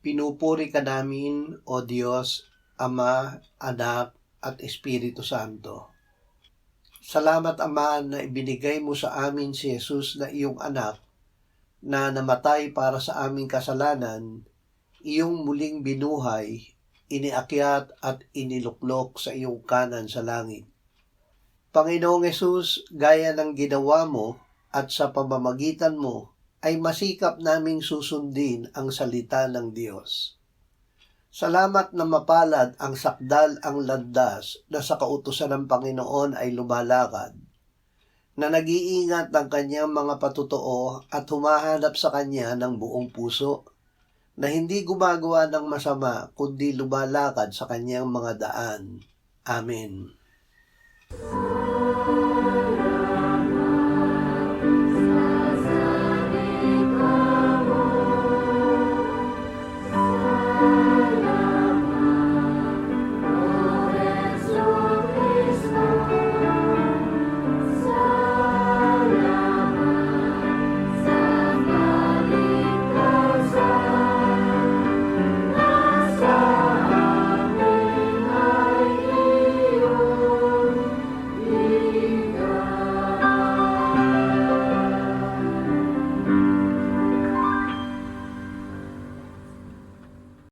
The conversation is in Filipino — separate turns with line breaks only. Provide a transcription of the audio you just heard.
Pinupuri ka namin, O Diyos, Ama, Anak, at Espiritu Santo. Salamat, Ama, na ibinigay mo sa amin si Jesus na iyong anak, na namatay para sa aming kasalanan, iyong muling binuhay, iniakyat at iniluklok sa iyong kanan sa langit. Panginoong Jesus, gaya ng ginawa mo at sa pamamagitan mo, ay masikap naming susundin ang salita ng Diyos. Salamat na mapalad ang sakdal ang landas na sa kautusan ng Panginoon ay lumalakad, na nag-iingat ng kanyang mga patotoo at humahanap sa kanya ng buong puso, na hindi gumagawa ng masama kundi lumalakad sa kanyang mga daan. Amen.